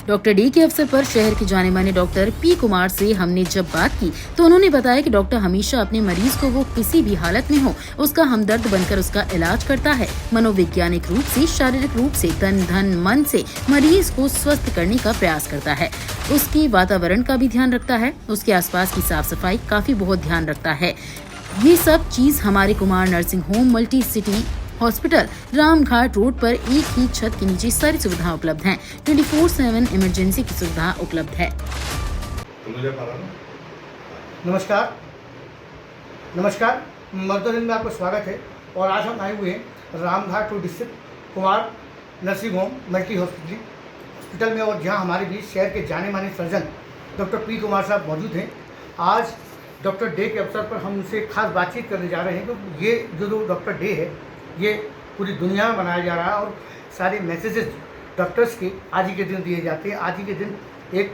Doctor D के अवसर पर शहर के जाने माने डॉक्टर पी कुमार से हमने जब बात की तो उन्होंने बताया कि डॉक्टर हमेशा अपने मरीज को वो किसी भी हालत में हो उसका हमदर्द बनकर उसका इलाज करता है। मनोवैज्ञानिक रूप से, शारीरिक रूप से, तन धन मन से मरीज को स्वस्थ करने का प्रयास करता है। उसके वातावरण का भी ध्यान रखता है, उसके आसपास की साफ सफाई काफी बहुत ध्यान रखता है। ये सब चीज हमारे Kumar nursing home multi city hospital Ramghat road पर एक ही छत के नीचे सारी सुविधाएं उपलब्ध हैं। 24/7 इमरजेंसी की सुविधा उपलब्ध है। नमस्कार मर्दों में आपका स्वागत है। और आज हम आए हुए हैं रामघाट रोड स्थित Kumar nursing home multi hospital में, और जहां हमारे बीच शहर के जाने माने सर्जन डॉक्टर पी कुमार साहब मौजूद हैं। आज डॉक्टर डे के अवसर पर हम उनसे खास बातचीत करने जा रहे हैं, क्योंकि ये जो डॉक्टर डे है ये पूरी दुनिया में मनाया जा रहा है और सारे मैसेजेस डॉक्टर्स के आज ही के दिन दिए जाते हैं। आज ही के दिन एक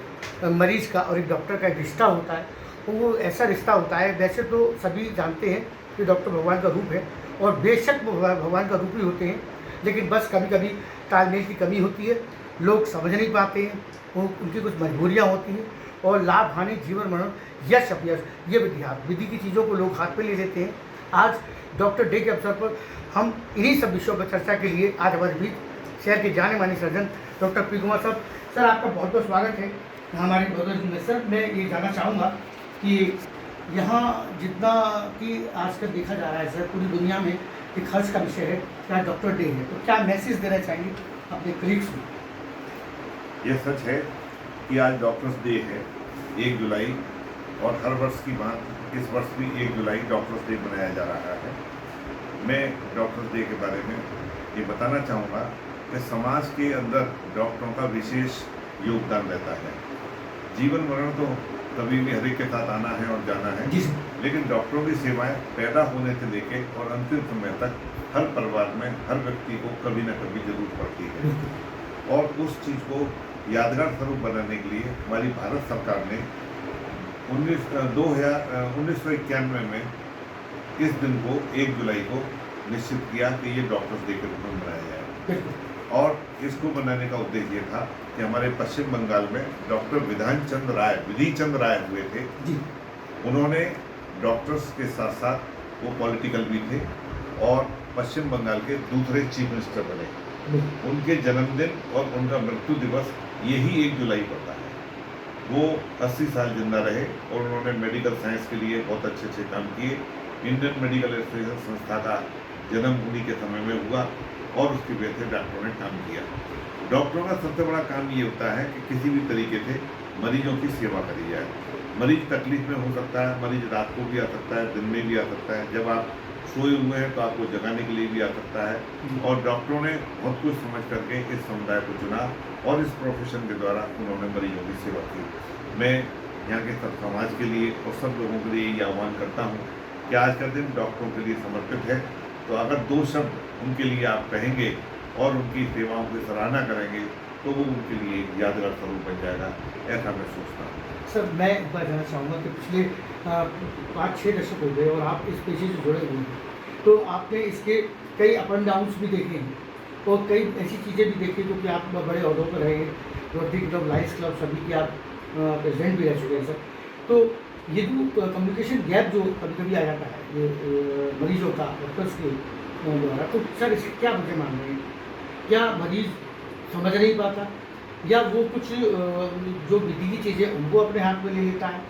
मरीज़ का और एक डॉक्टर का एक रिश्ता होता है, वो ऐसा रिश्ता होता है। वैसे तो सभी जानते हैं कि डॉक्टर भगवान का रूप है और बेशक वो भगवान का रूप ही होते हैं, लेकिन बस कभी कभी तालमेल की कमी होती है, लोग समझ नहीं पाते हैं, उनकी कुछ मजबूरियाँ होती हैं और लाभ हानि जीवन मरण यश अपयश ये विधि की चीज़ों को लोग हाथ पे ले लेते हैं। आज डॉक्टर डे के अवसर पर हम इन्हीं सब विषयों पर चर्चा के लिए आज हमारे बीच शहर के जाने माने सर्जन डॉक्टर पी कुमार साहब। सर, आपका बहुत बहुत स्वागत है हमारे प्रोग्राम में। सर, मैं ये जानना चाहूँगा कि यहाँ जितना कि आजकल देखा जा रहा है सर, पूरी दुनिया में एक हर्ष का विषय है, क्या डॉक्टर डे है, तो क्या मैसेज देना चाहेंगे अपने कलीग्स को? यह सच है कि आज डॉक्टर्स डे है 1 जुलाई, और हर वर्ष की बात इस वर्ष भी 1 जुलाई डॉक्टर्स डे मनाया जा रहा है। मैं डॉक्टर्स डे के बारे में ये बताना चाहूँगा कि समाज के अंदर डॉक्टरों का विशेष योगदान रहता है। जीवन मरण तो कभी भी हर एक के साथ आना है और जाना है, लेकिन डॉक्टरों की सेवाएं पैदा होने से लेके और अंतिम समय तक हर परिवार में हर व्यक्ति को कभी न कभी जरूरत पड़ती है। और उस चीज़ को यादगार स्वरूप बनाने के लिए हमारी भारत सरकार ने 1991 में इस दिन को 1 जुलाई को निश्चित किया कि ये डॉक्टर्स डे के रूप में मनाया जाए। और इसको बनाने का उद्देश्य ये था कि हमारे पश्चिम बंगाल में डॉक्टर विधि चंद राय हुए थे। उन्होंने डॉक्टर्स के साथ साथ वो पॉलिटिकल भी थे और पश्चिम बंगाल के दूसरे चीफ मिनिस्टर बने। उनके जन्मदिन और उनका मृत्यु दिवस यही 1 जुलाई पड़ता है। वो 80 साल जिंदा रहे और उन्होंने मेडिकल साइंस के लिए बहुत अच्छे काम किए। इंडियन मेडिकल एसोसिएशन संस्था का जन्म उन्हीं के समय में हुआ और उसकी वजह से डॉक्टरों ने काम किया। डॉक्टरों का सबसे बड़ा काम ये होता है कि किसी भी तरीके से मरीजों की सेवा करी जाए। मरीज तकलीफ में हो सकता है, मरीज रात को भी आ सकता है, दिन में भी आ सकता है, जब आप सोए हुए हैं तो आपको जगाने के लिए भी आ सकता है। और डॉक्टरों ने बहुत कुछ समझ करके इस समुदाय को चुना और इस प्रोफेशन के द्वारा उन्होंने मरीजों की सेवा की। मैं यहाँ के सब समाज के लिए और सब लोगों के लिए ये आह्वान करता हूँ कि आज का दिन डॉक्टरों के लिए समर्पित है, तो अगर 2 शब्द उनके लिए आप कहेंगे और उनकी सेवाओं की सराहना करेंगे तो वो उनके लिए यादगार स्वरूप बन जाएगा, ऐसा मैं सोचता हूँ। सर, मैं एक बार जानना चाहूँगा कि पिछले 5-6 दशक हो गए और आप इस पेशे से जुड़े हुए हैं, तो आपने इसके कई अप एंड डाउन्स भी देखे हैं और कई ऐसी चीज़ें भी देखी जो कि आप बड़े ओहदों पर रहे, रोटरी क्लब, लाइन्स क्लब, सभी के आप प्रेसिडेंट भी रह चुके हैं सर। तो ये जो कम्युनिकेशन गैप जो कभी कभी आ जाता है ये मरीजों का डॉक्टर्स के द्वारा, तो सर इसके क्या वजह मान रहे हैं? क्या मरीज समझ नहीं पाता या वो कुछ जो विधि की चीज़ें उनको अपने हाथ में ले लेता है,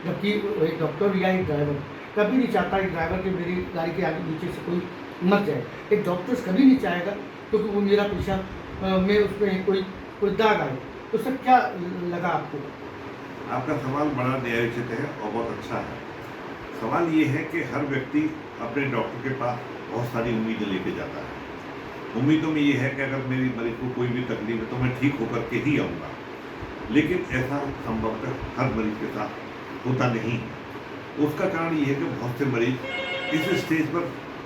जबकि एक डॉक्टर या एक ड्राइवर कभी नहीं चाहता एक ड्राइवर के मेरी गाड़ी के आगे नीचे से कोई मर जाए। एक डॉक्टर कभी नहीं चाहेगा क्योंकि वो मेरा पेशा में उसमें कोई दाग आए। तो सर क्या लगा आपको? आपका सवाल बड़ा न्यायोचित है और बहुत अच्छा है। सवाल ये है कि हर व्यक्ति अपने डॉक्टर के पास बहुत सारी उम्मीदें लेके जाता है। उम्मीदों में ये है कि अगर मेरी मरीज को कोई भी तकलीफ है तो मैं ठीक होकर के ही आऊँगा, लेकिन ऐसा संभवतः हर मरीज के साथ होता नहीं। उसका कारण ये है कि बहुत से मरीज इस स्टेज पर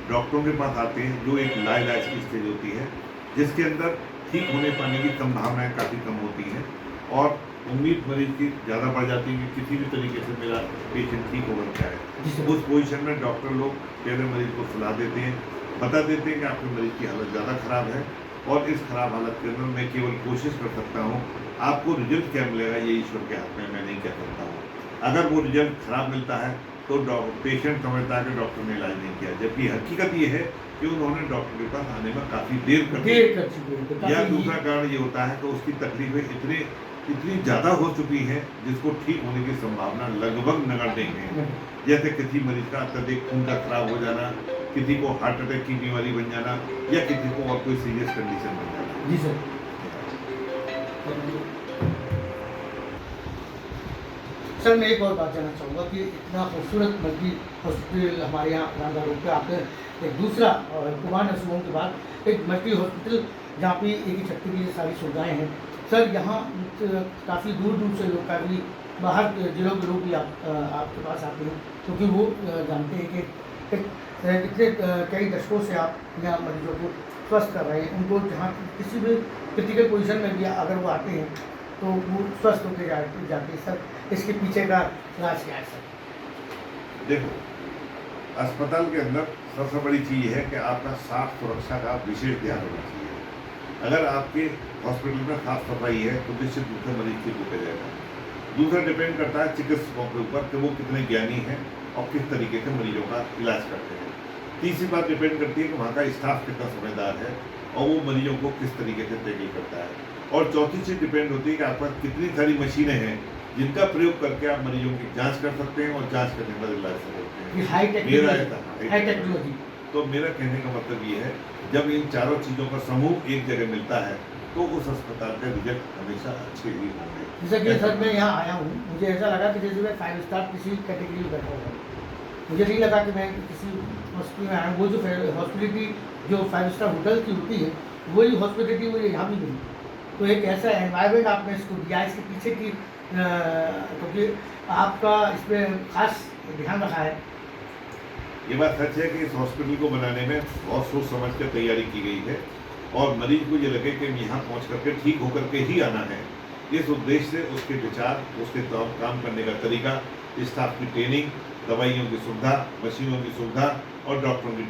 डॉक्टरों के पास आते हैं जो एक लाइलाज की स्टेज होती है, जिसके अंदर ठीक होने पाने की संभावनाएं काफ़ी कम होती हैं और उम्मीद मरीज की ज़्यादा बढ़ जाती है कि किसी भी तरीके से मेरा पेशेंट ठीक होकर के आए। उस पोजीशन में डॉक्टर लोग पहले मरीज को सलाह देते हैं, बता देते हैं कि आपके मरीज की हालत ज़्यादा ख़राब है और इस खराब हालत के अंदर मैं केवल कोशिश कर सकता हूँ। आपको रिजल्ट क्या मिलेगा ये ईश्वर के हाथ में, मैं नहीं कह सकता हूँ। अगर वो रिजल्ट खराब मिलता है तो पेशेंट समझता है कि डॉक्टर ने इलाज नहीं किया, जबकि हकीकत ये है कि उन्होंने डॉक्टर के पास आने में काफ़ी देर कर दी। या दूसरा कारण ये होता है कि उसकी तकलीफें इतनी ज़्यादा हो चुकी हैं जिसको ठीक होने की संभावना लगभग नगण्य है। जैसे किसी मरीज का अत्यधिक खून का खराब हो जाना, किसी को हार्ट अटैक की बीमारी बन जाना, या किसी को और कोई सीरियस कंडीशन बन जाना। जी सर। सर मैं एक और बात जानना चाहूँगा कि इतना खूबसूरत मल्टी हॉस्पिटल हमारे यहाँ रामधार रोड पे आपने एक दूसरा कुमार नर्सिंग होम के बाद एक मल्टी हॉस्पिटल जहाँ पे एक ही छत्ती की सारी सुविधाएँ हैं। सर यहाँ काफ़ी दूर दूर से लोग, काफ़ी बाहर जिलों के लोग भी आपके पास आते हैं, क्योंकि वो जानते हैं कि इतने कई दशकों से आप यहाँ मरीजों को स्वस्थ कर रहे हैं। उनको जहाँ किसी भी क्रिटिकल पोजीशन में भी अगर वो आते हैं तो वो स्वस्थ होकर जाते हैं। सर इसके पीछे का राज क्या है सर? देखो, अस्पताल के अंदर सबसे बड़ी चीज़ है कि आपका साफ सुरक्षा का विशेष ध्यान होना चाहिए। अगर आपके हॉस्पिटल में साफ सफाई है तो निश्चित रूप से मरीज ठीक होकर जाएगा। दूसरा डिपेंड करता है चिकित्सकों के ऊपर कि वो कितने ज्ञानी हैं और किस तरीके से मरीजों का इलाज करते हैं। तीसरी बात डिपेंड करती है कि वहाँ का स्टाफ कितना समझदार है और वो मरीजों को किस तरीके से टैकल करता है। और चौथी चीज़ डिपेंड होती है कि आपके पास कितनी सारी मशीनें हैं जिनका प्रयोग करके आप मरीजों की जांच कर सकते हैं और जांच करने के बाद इलाज कर सकते हैं। तो मेरा कहने का मतलब ये है, जब इन चारों चीज़ों का समूह एक जगह मिलता है तो उस अस्पताल के रिजल्ट हमेशा अच्छे ही होंगे। जैसे कि सर मैं यहाँ आया हूँ, मुझे ऐसा लगा कि जैसे मैं 5 स्टार किसी कैटेगरी में बैठा हुआ हूँ। मुझे नहीं लगा कि मैं किसी हॉस्पिटल में आया हूँ। वो जो हॉस्पिटलिटी जो 5 स्टार होटल की होती है वही हॉस्पिटलिटी मुझे यहाँ भी मिली। तो एक ऐसा एनवायरनमेंट आपने इसको दिया, इसके पीछे की क्योंकि आपका इस पर खास ध्यान रखा है। ये बात सच है कि इस हॉस्पिटल को बनाने में बहुत सोच समझ कर तैयारी की गई है और मरीज को ये लगे कि यहाँ पहुँच करके ठीक होकर के ही आना है। इस उद्देश्य से उसके विचार, उसके काम करने का तरीका, स्टाफ की ट्रेनिंग, दवाइयों की सुविधा, मशीनों की सुविधा और डॉक्टरों की